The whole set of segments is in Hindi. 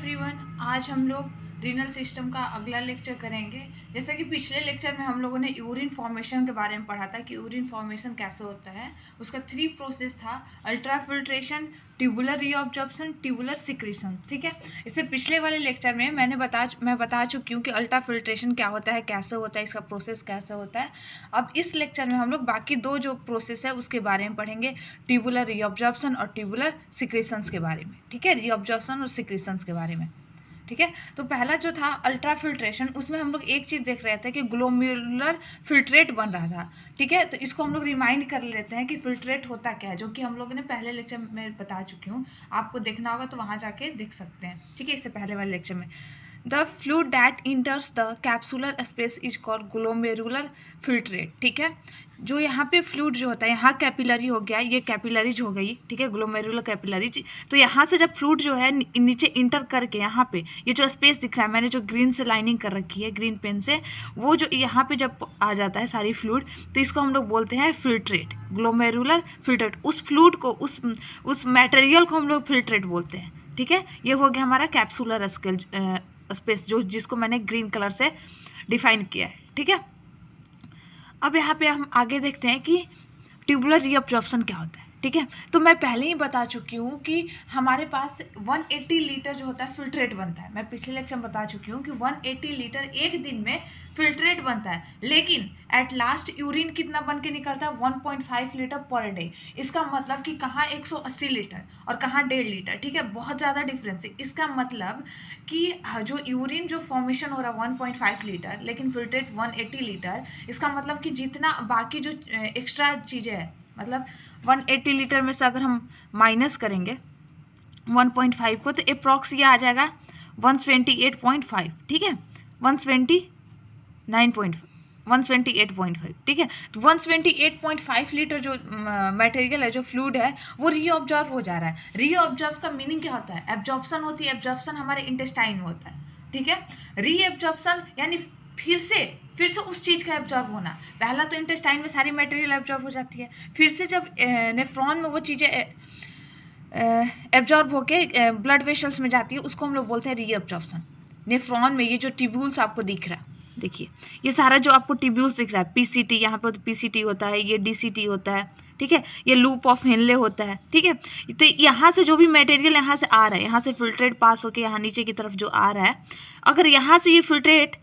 एवरीवन, आज हम लोग रीनल सिस्टम का अगला लेक्चर करेंगे। जैसे कि पिछले लेक्चर में हम लोगों ने यूरिन फॉर्मेशन के बारे में पढ़ा था कि यूरिन फॉर्मेशन कैसे होता है। उसका 3 प्रोसेस था: ultra filtration, tubular reabsorption, tubular secretion. ठीक है, इससे पिछले वाले लेक्चर में मैं बता चुकी हूँ कि अल्ट्रा फिल्ट्रेशन क्या होता है, कैसे होता है, इसका प्रोसेस कैसे होता है। अब इस लेक्चर में हम लोग बाकी दो जो प्रोसेस है उसके बारे में पढ़ेंगे, ट्यूबुलर रीअब्जॉर्प्शन और ट्यूबुलर सिक्रीशंस के बारे में। ठीक है, रीअब्जॉर्प्शन और सिक्रीशंस के बारे में। ठीक है, तो पहला जो था अल्ट्रा फिल्ट्रेशन, उसमें हम लोग एक चीज़ देख रहे थे कि ग्लोमेरुलर फिल्ट्रेट बन रहा था। ठीक है, तो इसको हम लोग रिमाइंड कर लेते हैं कि फिल्ट्रेट होता क्या है, जो कि हम लोगों ने पहले लेक्चर में बता चुकी हूँ। आपको देखना होगा तो वहाँ जाके देख सकते हैं। ठीक है, इससे पहले वाले लेक्चर में the fluid that इंटर्स the capsular space is called glomerular filtrate. ठीक है, जो यहाँ पे फ्लूइड जो होता है, यहाँ कैपिलरी हो गया, ये कैपिलरीज हो गई। ठीक है, ग्लोमेरुलर कैपिलरीज। तो यहाँ से जब फ्लूइड जो है नीचे इंटर करके यहाँ पे ये जो स्पेस दिख रहा है, मैंने जो ग्रीन से लाइनिंग कर रखी है ग्रीन पेन से, वो जो यहाँ पे जब आ जाता है सारी फ्लूइड, तो इसको हम लोग बोलते हैं फिल्ट्रेट, ग्लोमेरुलर फिल्ट्रेट। उस फ्लूइड को, उस मटेरियल को हम लोग फिल्ट्रेट बोलते हैं। ठीक है, ये हो गया हमारा कैप्सुलर स्पेस, जो जिसको मैंने ग्रीन कलर से डिफाइन किया है। ठीक है, अब यहाँ पे हम आगे देखते हैं कि ट्यूबुलर रीअब्जॉर्प्शन क्या होता है। ठीक है, तो मैं पहले ही बता चुकी हूँ कि हमारे पास 180 लीटर जो होता है फिल्ट्रेट बनता है। मैं पिछले लेक्चर में बता चुकी हूँ कि 180 लीटर एक दिन में फिल्ट्रेट बनता है, लेकिन एट लास्ट यूरिन कितना बन के निकलता है? 1.5 लीटर पर डे। इसका मतलब कि कहाँ 180 लीटर और कहाँ 1.5 लीटर। ठीक है, बहुत ज़्यादा डिफरेंस है। इसका मतलब कि जो यूरिन जो फॉर्मेशन हो रहा है 1.5 लीटर, लेकिन फिल्ट्रेट 180 लीटर। इसका मतलब कि जितना बाकी जो एक्स्ट्रा चीज़ें हैं, मतलब 180 लीटर में से अगर हम माइनस करेंगे 1.5 को, तो अप्रॉक्स ये आ जाएगा 128.5। ठीक है, 128.5। ठीक है, तो 128.5 लीटर जो मटेरियल है, जो फ्लूइड है, वो रीअब्जॉर्ब हो जा रहा है। रीअब्जॉर्ब का मीनिंग क्या होता है? एब्जॉर्प्शन होती है। एब्जॉर्प्शन हमारे इंटेस्टाइन में होता है। ठीक है, रीअब्जॉर्प्शन यानी फिर से उस चीज़ का एब्जॉर्ब होना। पहला तो इंटेस्टाइन में सारी मटेरियल एब्जॉर्ब हो जाती है, फिर से जब नेफ्रॉन में वो चीज़ें एब्जॉर्ब होके ब्लड वेसल्स में जाती है, उसको हम लोग बोलते हैं रीअब्जॉर्प्शन। नेफ्रॉन में ये जो ट्यूब्यूल्स आपको दिख रहा है, देखिए ये सारा जो आपको ट्यूब्यूल्स दिख रहा है, पीसीटी, यहाँ पे पीसीटी होता है, ये डीसीटी होता है। ठीक है, ये लूप ऑफ हेनले होता है। ठीक है, तो यहाँ से जो भी मटेरियल यहाँ से आ रहा है, यहाँ से फिल्ट्रेट पास होके यहाँ नीचे की तरफ जो आ रहा है, अगर यहाँ से ये फिल्ट्रेट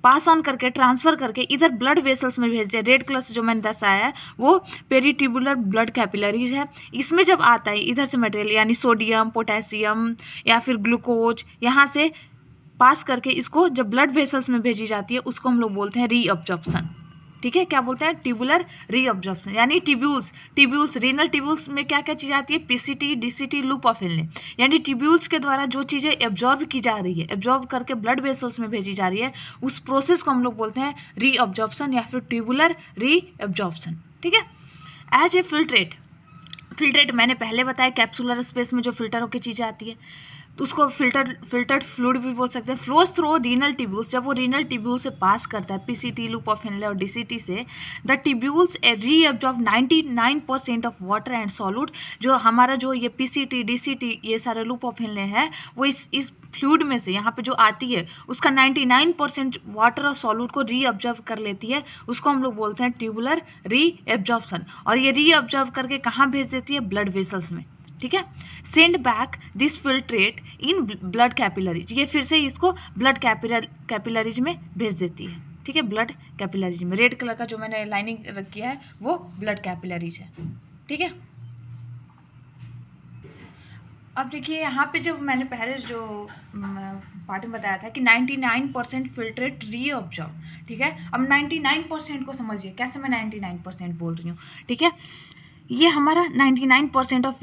पास ऑन करके ट्रांसफ़र करके इधर ब्लड वेसल्स में भेज दिया, रेड कलर से जो मैंने दर्शाया है वो पेरीट्यूबुलर ब्लड कैपिलरीज है। इसमें जब आता है इधर से मटेरियल, यानी सोडियम, पोटेशियम या फिर ग्लूकोज, यहाँ से पास करके इसको जब ब्लड वेसल्स में भेजी जाती है, उसको हम लोग बोलते हैं रीअब्जॉर्प्शन। ठीक है, क्या बोलते हैं? Tubular reabsorption. यानी ट्यूब्यूल्स रीनल ट्यूब्यूल्स में क्या क्या चीज़ आती है? PCT, DCT, loop of Henle. यानी ट्यूब्यूल्स के द्वारा जो चीज़ें एब्जॉर्ब की जा रही है, एब्जॉर्ब करके ब्लड वेसल्स में भेजी जा रही है, उस प्रोसेस को हम लोग बोलते हैं रीअब्जॉर्प्शन या फिर ट्यूबुलर रीअब्जॉर्प्शन। ठीक है, एज ए फिल्ट्रेट मैंने पहले बताया, कैप्सुलर स्पेस में जो फिल्टर होकर चीज़ें आती है, तो उसको फिल्टर्ड फ्लूइड भी बोल सकते हैं। फ्लोज थ्रू रीनल ट्यूब्यूल्स, जब वो रीनल ट्यूब्यूल से पास करता है पीसीटी, लूप ऑफ हेनले और डीसीटी से, the tubules reabsorb 99% of water and solute. जो हमारा जो ये पीसीटी, डीसीटी, ये सारे लूप ऑफ हेनले हैं, वो इस फ्लूइड में से यहाँ पे जो आती है उसका 99% वाटर और सॉल्यूट को रीअब्जॉर्ब कर लेती है। उसको हम लोग बोलते हैं ट्यूबुलर रीअब्जॉर्प्शन। और ये रीअब्जॉर्ब करके कहाँ भेज देती है? ब्लड वेसल्स में। ठीक है, send back this filtrate in blood capillaries, ये फिर से इसको ब्लड कैपिलरीज में भेज देती है। ठीक है, ब्लड कैपिलरीज में रेड कलर का जो मैंने लाइनिंग रखी है वो ब्लड कैपिलरीज है। ठीक है, अब देखिए यहाँ पे जब मैंने पहले जो पार्ट में बताया था कि 99% फिल्ट्रेट रीअब्जॉर्ब। ठीक है, अब 99% को समझिए, कैसे मैं 99% बोल रही हूँ। ठीक है, ये हमारा 99% of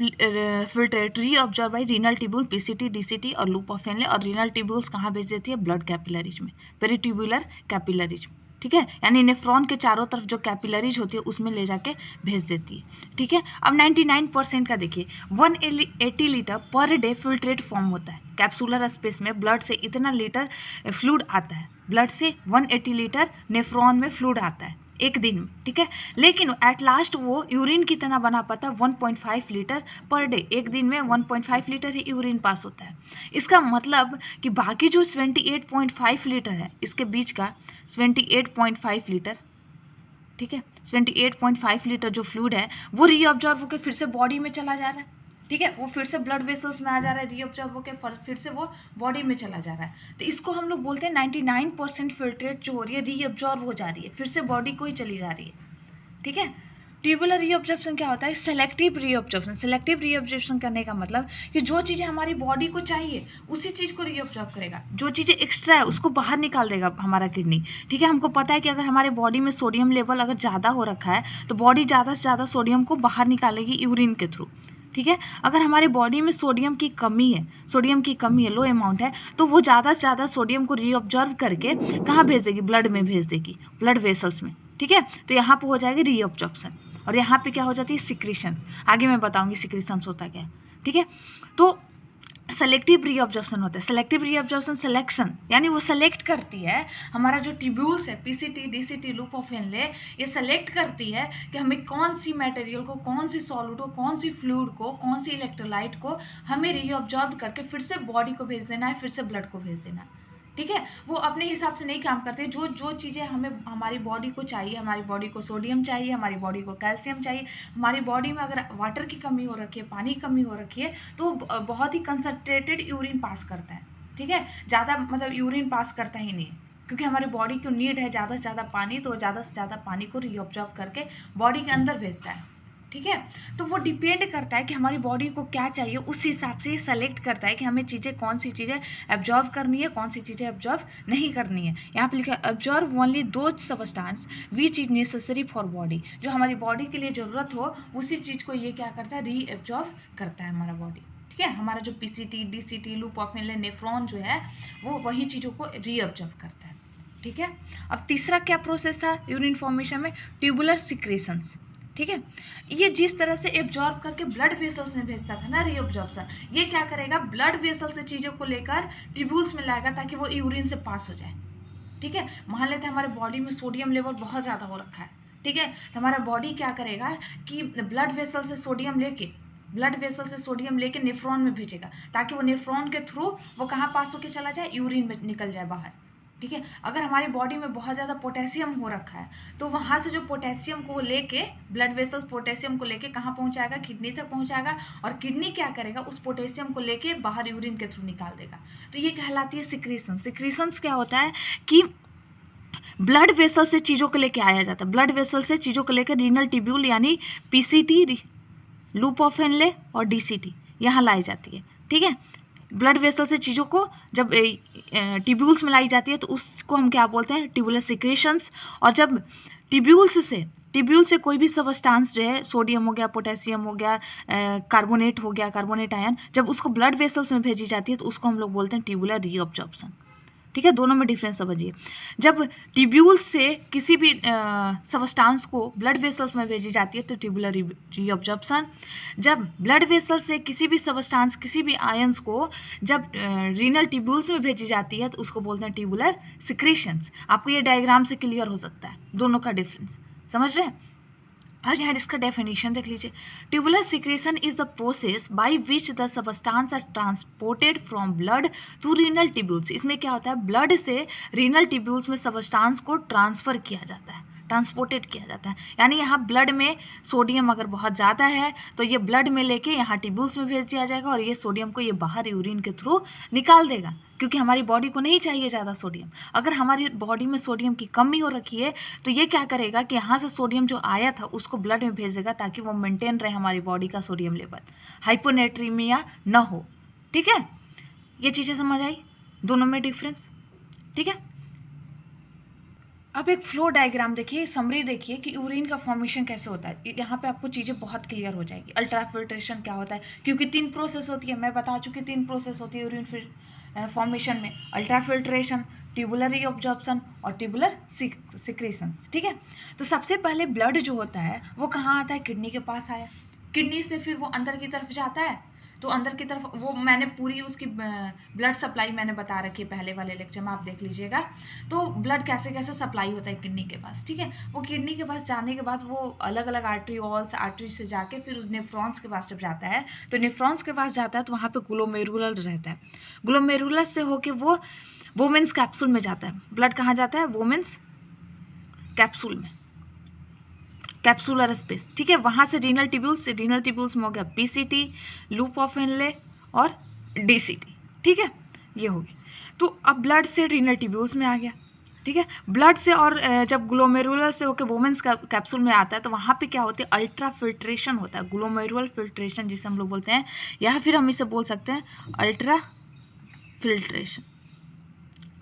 filtrate reabsorb by renal tubule, PCT, DCT और लूप ऑफ हेनले। और रीनल ट्यूब्यूल्स कहाँ भेज देती है? ब्लड कैपिलरीज में, पेरीट्यूबुलर कैपिलरीज। ठीक है, यानी नेफ्रॉन के चारों तरफ जो कैपिलरीज होती है उसमें ले जाके भेज देती है। ठीक है, अब 99% का देखिए, 180 litre per day filtrate form होता है कैप्सुलर स्पेस में। ब्लड से इतना लीटर फ्लूइड आता है, ब्लड से 180 लीटर नेफ्रॉन में फ्लूइड आता है। एक दिन में, ठीक है। लेकिन एट लास्ट वो यूरिन कितना बना पाता है 1.5 लीटर पर डे। एक दिन में 1.5 लीटर ही यूरिन पास होता है। इसका मतलब कि बाकी जो 78.5 लीटर है, इसके बीच का 78.5 लीटर, ठीक है, 78.5 लीटर जो फ्लूइड है वो रीअब्जॉर्ब होकर फिर से बॉडी में चला जा रहा है, ठीक है। वो फिर से ब्लड वेसल्स में आ जा रहा है, रीअब्जॉर्ब होकर फिर से वो बॉडी में चला जा रहा है। तो इसको हम लोग बोलते हैं 99% फिल्ट्रेट जो हो रही है रीअब्जॉर्ब हो जा रही है, फिर से बॉडी को ही चली जा रही है, ठीक है। ट्यूबुलर रीअब्जॉर्प्शन क्या होता है? Selective reabsorption. सेलेक्टिव रीअब्जॉर्प्शन करने का मतलब कि जो चीज़ें हमारी बॉडी को चाहिए उसी चीज़ को रीअब्जॉर्ब करेगा, जो चीज़ें एक्स्ट्रा है उसको बाहर निकाल देगा हमारा किडनी, ठीक है। हमको पता है कि अगर हमारे बॉडी में सोडियम लेवल अगर ज़्यादा हो रखा है तो बॉडी ज़्यादा से ज़्यादा सोडियम को बाहर निकालेगी यूरिन के थ्रू, ठीक है। अगर हमारे बॉडी में सोडियम की कमी है, लो अमाउंट है, तो वो ज़्यादा से ज़्यादा सोडियम को रीअब्जॉर्ब करके कहाँ भेज देगी? ब्लड में भेज देगी, ब्लड वेसल्स में, ठीक है। तो यहाँ पे हो जाएगी रीअब्जॉर्प्शन, और यहाँ पे क्या हो जाती है? सिक्रीशंस। आगे मैं बताऊंगी सिक्रीशंस होता क्या है, ठीक है। तो सेलेक्टिव रीअब्जॉर्प्शन होता है। सेलेक्टिव रीअब्जॉर्प्शन सिलेक्शन, यानी वो सेलेक्ट करती है हमारा जो ट्यूब्यूल्स है, PCT, DCT, loop of Henle, ये सेलेक्ट करती है कि हमें कौन सी मटेरियल को, कौन सी सॉल्यूट को, कौन सी फ्लूइड को, कौन सी इलेक्ट्रोलाइट को हमें रीअब्जॉर्ब करके फिर से बॉडी को भेज देना है, फिर से ब्लड को भेज देना है, ठीक है। वो अपने हिसाब से नहीं काम करते। जो चीज़ें हमें हमारी बॉडी को चाहिए, हमारी बॉडी को सोडियम चाहिए, हमारी बॉडी को कैल्शियम चाहिए, हमारी बॉडी में अगर वाटर की कमी हो रखी है, पानी की कमी हो रखी है, तो बहुत ही कंसनट्रेटेड यूरिन पास करता है, ठीक है। ज़्यादा मतलब यूरिन पास करता ही नहीं, क्योंकि हमारी बॉडी को नीड है ज़्यादा से ज़्यादा पानी, तो ज़्यादा से ज़्यादा पानी को रीअब्जॉर्ब करके बॉडी के अंदर भेजता है, ठीक है। तो वो डिपेंड करता है कि हमारी बॉडी को क्या चाहिए, उस हिसाब से सेलेक्ट करता है कि हमें चीज़ें, कौन सी चीज़ें एब्जॉर्ब करनी है, कौन सी चीज़ें एब्जॉर्ब नहीं करनी है। यहाँ पे लिखा है absorb only those substance which is necessary for body. जो हमारी बॉडी के लिए ज़रूरत हो उसी चीज़ को ये क्या करता है? री एब्जॉर्ब करता है हमारा बॉडी, ठीक है। हमारा जो PCT, DCT, loop of Henle, nephron जो है वो वही चीज़ों को रीअब्जॉर्ब करता है, ठीक है। अब तीसरा क्या प्रोसेस था यूरिन फॉर्मेशन में? ट्यूबुलर सिक्रेशंस, ठीक है। ये जिस तरह से एब्जॉर्ब करके ब्लड वेसल्स में भेजता था ना रीअब्जॉर्प्शन, ये क्या करेगा? ब्लड वेसल से चीज़ों को लेकर ट्यूब्यूल्स में लाएगा ताकि वो यूरिन से पास हो जाए, ठीक है। मान लेते हैं हमारे बॉडी में सोडियम लेवल बहुत ज़्यादा हो रखा है, ठीक है। तो हमारा बॉडी क्या करेगा कि ब्लड वेसल से सोडियम लेके नेफ्रॉन में भेजेगा, ताकि वो नेफ्रॉन के थ्रू वो कहाँ पास होकर चला जाए? यूरिन में निकल जाए बाहर, ठीक है। अगर हमारी बॉडी में बहुत ज़्यादा पोटेशियम हो रखा है तो वहाँ से जो पोटेशियम को लेके ब्लड वेसल्स पोटेशियम को लेके कहाँ पहुँचाएगा? किडनी तक पहुँचाएगा, और किडनी क्या करेगा? उस पोटेशियम को लेके बाहर यूरिन के थ्रू निकाल देगा। तो ये कहलाती है सिक्रीशन। सिक्रीशंस क्या होता है कि ब्लड वेसल से चीज़ों को लेके आया जाता है, ब्लड वेसल से चीज़ों को लेकर रीनल ट्यूब्यूल यानी पीसीटी, लूप ऑफ हेनले और डीसीटी यहाँ लाई जाती है, ठीक है। ब्लड वेसल से चीज़ों को जब ट्यूब्यूल्स में लाई जाती है तो उसको हम क्या बोलते हैं? Tubular secretions. और जब ट्यूब्यूल से कोई भी सबस्टांस जो है, सोडियम हो गया, पोटेशियम हो गया, कार्बोनेट हो गया, कार्बोनेट आयन, जब उसको ब्लड वेसल्स में भेजी जाती है तो उसको हम लोग बोलते हैं ट्यूबुलर रीअब्जॉर्प्शन, ठीक है। दोनों में डिफरेंस समझिए। जब ट्यूब्यूल से किसी भी सबस्टांस को ब्लड वेसल्स में भेजी जाती है तो ट्यूबुलर रीअब्जॉर्प्शन। जब ब्लड वेसल से किसी भी सबस्टांस, किसी भी आयंस को जब रीनल ट्यूब्यूल्स में भेजी जाती है तो उसको बोलते हैं ट्यूबुलर सिक्रेशंस। आपको ये डायग्राम से क्लियर हो सकता है दोनों का डिफरेंस, समझ रहे हैं। और यहाँ इसका डेफिनेशन देख लीजिए। Tubular secretion is the process by which the substance are transported from blood to renal tubules. इसमें क्या होता है? ब्लड से रीनल ट्यूब्यूल्स में सबस्टांस को ट्रांसफ़र किया जाता है, ट्रांसपोर्टेड किया जाता है। यानी यहाँ ब्लड में सोडियम अगर बहुत ज़्यादा है तो ये ब्लड में लेके यहाँ ट्यूब्यूल्स में भेज दिया जाएगा, और ये सोडियम को ये बाहर यूरिन के थ्रू निकाल देगा, क्योंकि हमारी बॉडी को नहीं चाहिए ज़्यादा सोडियम। अगर हमारी बॉडी में सोडियम की कमी हो रखी है तो ये क्या करेगा कि यहाँ से सोडियम जो आया था उसको ब्लड में भेज देगा, ताकि वो मेंटेन रहे हमारी बॉडी का सोडियम लेवल, हाइपोनेट्रीमिया न हो, ठीक है। ये चीज़ें समझ आई, दोनों में डिफरेंस, ठीक है। अब एक फ्लो डायग्राम देखिए, समरी देखिए कि यूरिन का फॉर्मेशन कैसे होता है। यहाँ पे आपको चीज़ें बहुत क्लियर हो जाएगी। अल्ट्रा फिल्ट्रेशन क्या होता है, क्योंकि 3 प्रोसेस होती है, मैं बता चुकी 3 प्रोसेस होती है यूरिन फॉर्मेशन में। अल्ट्रा फिल्ट्रेशन, ट्यूबुलर रीअब्जॉर्प्शन और ट्यूबुलर सिक्रेशन, ठीक है। तो सबसे पहले ब्लड जो होता है वो कहाँ आता है? किडनी के पास आया, किडनी से फिर वो अंदर की तरफ जाता है, तो अंदर की तरफ वो मैंने पूरी उसकी ब्लड सप्लाई मैंने बता रखी है पहले वाले लेक्चर में, आप देख लीजिएगा। तो ब्लड कैसे कैसे सप्लाई होता है किडनी के पास, ठीक है। वो किडनी के पास जाने के बाद वो अलग अलग आर्टरीओल्स, आर्टरी से जाके फिर उस नेफ्रॉन्स के पास जब जाता है, तो नेफ्रॉन्स के पास जाता है तो वहाँ पे ग्लोमेरुलर रहता है। ग्लोमेरुलर से होके वो वोमेन्स कैप्सूल में जाता है। ब्लड कहाँ जाता है? वोमेन्स कैप्सूल में, कैप्सुलर स्पेस, ठीक है। वहाँ से रीनल ट्यूब्यूल्स में हो गया पीसीटी, लूप ऑफ हेनले और डीसीटी, ठीक है, ये हो गया। तो अब ब्लड से रीनल ट्यूब्यूल्स में आ गया, ठीक है। ब्लड से और जब ग्लोमेरुलर से होकर वोमेन्स कैप्सूल में आता है तो वहाँ पे क्या होती है? अल्ट्रा फिल्ट्रेशन होता है, ग्लोमेरुलर फिल्ट्रेशन जिसे हम लोग बोलते हैं, या फिर हम इसे बोल सकते हैं अल्ट्रा फिल्ट्रेशन,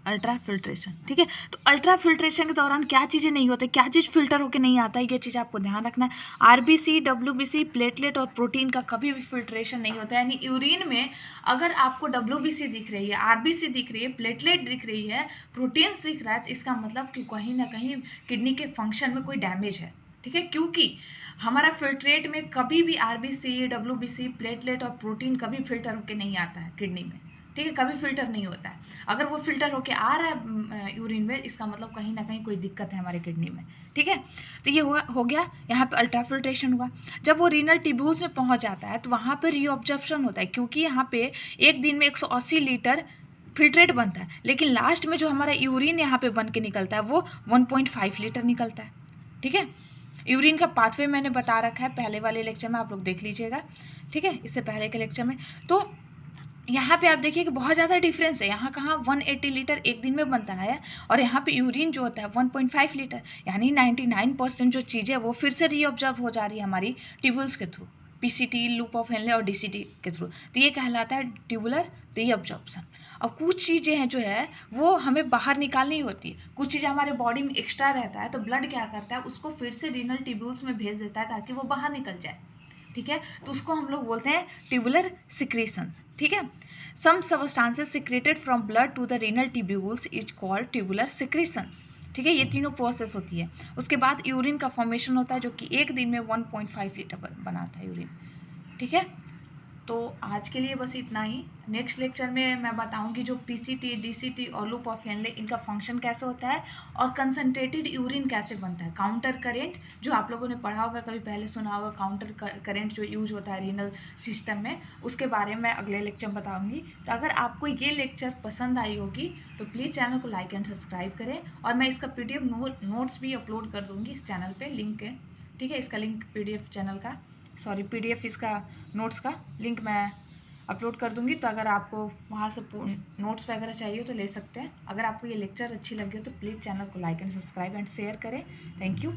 अल्ट्रा फिल्ट्रेशन, ठीक है। तो अल्ट्रा फिल्ट्रेशन के दौरान क्या चीज़ें नहीं होती, क्या चीज़ फिल्टर होकर नहीं आता है, ये चीज़ आपको ध्यान रखना है। आरबीसी, डब्ल्यूबीसी, प्लेटलेट और प्रोटीन का कभी भी फिल्ट्रेशन नहीं होता है। यानी यूरिन में अगर आपको डब्ल्यूबीसी दिख रही है, आरबीसी दिख रही है, प्लेटलेट दिख रही है, प्रोटीन्स दिख रहा है, तो इसका मतलब कि कहीं ना कहीं किडनी के फंक्शन में कोई डैमेज है, ठीक है। क्योंकि हमारा फिल्ट्रेट में कभी भी आरबीसी, डब्ल्यूबीसी, प्लेटलेट और प्रोटीन कभी फिल्टर होकर नहीं आता है किडनी में, ठीक है, कभी फिल्टर नहीं होता है। अगर वो फिल्टर होके आ रहा है यूरिन में, इसका मतलब कहीं ना कहीं कोई दिक्कत है हमारे किडनी में, ठीक है। तो ये हो गया, यहाँ पे अल्ट्रा फिल्ट्रेशन हुआ। जब वो रीनल ट्यूब्यूल्स में पहुँच जाता है तो वहाँ पे रीअब्जॉर्प्शन होता है, क्योंकि यहाँ पे एक दिन में 180 लीटर फिल्ट्रेट बनता है, लेकिन लास्ट में जो हमारा यूरिन यहाँ पे बन के निकलता है वो 1.5 लीटर निकलता है, ठीक है। यूरिन का पाथवे मैंने बता रखा है पहले वाले लेक्चर में, आप लोग देख लीजिएगा, ठीक है, इससे पहले के लेक्चर में। तो यहाँ पे आप देखिए कि बहुत ज़्यादा डिफरेंस है। यहाँ कहाँ 180 लीटर एक दिन में बनता है और यहाँ पे यूरिन जो होता है 1.5 लीटर, यानी 99% जो चीज़ें वो फिर से रीअब्जॉर्ब हो जा रही है हमारी ट्यूब्यूल्स के through, PCT, loop of Henle और डीसीटी के थ्रू। तो ये कहलाता है ट्यूबुलर रीअब्जॉर्प्शन। अब कुछ चीज़ें हैं जो है वो हमें बाहर निकालनी होती है, कुछ चीज़ें हमारे बॉडी में एक्स्ट्रा रहता है, तो ब्लड क्या करता है, उसको फिर से रीनल ट्यूब्यूल्स में भेज देता है ताकि वो बाहर निकल जाए, ठीक है। तो उसको हम लोग बोलते हैं ट्यूबुलर सिक्रीशंस, ठीक है। Some substances secreted from blood to the renal tubules is called tubular secretions, ठीक है। ये तीनों प्रोसेस होती है। उसके बाद यूरिन का फॉर्मेशन होता है जो कि एक दिन में 1.5 लीटर बनाता है यूरिन, ठीक है। तो आज के लिए बस इतना ही। नेक्स्ट लेक्चर में मैं बताऊंगी जो पीसीटी, डीसीटी और लूप ऑफ हेनले इनका फंक्शन कैसे होता है और कंसंट्रेटेड यूरिन कैसे बनता है। काउंटर करेंट जो आप लोगों ने पढ़ा होगा, कभी पहले सुना होगा, काउंटर करेंट जो यूज होता है रीनल सिस्टम में, उसके बारे में अगले लेक्चर में बताऊंगी। तो अगर आपको ये लेक्चर पसंद आई होगी तो प्लीज़ चैनल को लाइक एंड सब्सक्राइब करें, और मैं इसका PDF नोट्स भी अपलोड कर दूँगी इस चैनल पर, लिंक है, ठीक है। इसका लिंक PDF इसका नोट्स का लिंक मैं अपलोड कर दूंगी, तो अगर आपको वहाँ से नोट्स वगैरह चाहिए तो ले सकते हैं। अगर आपको ये लेक्चर अच्छी लगी हो तो प्लीज़ चैनल को like and subscribe and share करें। Thank you.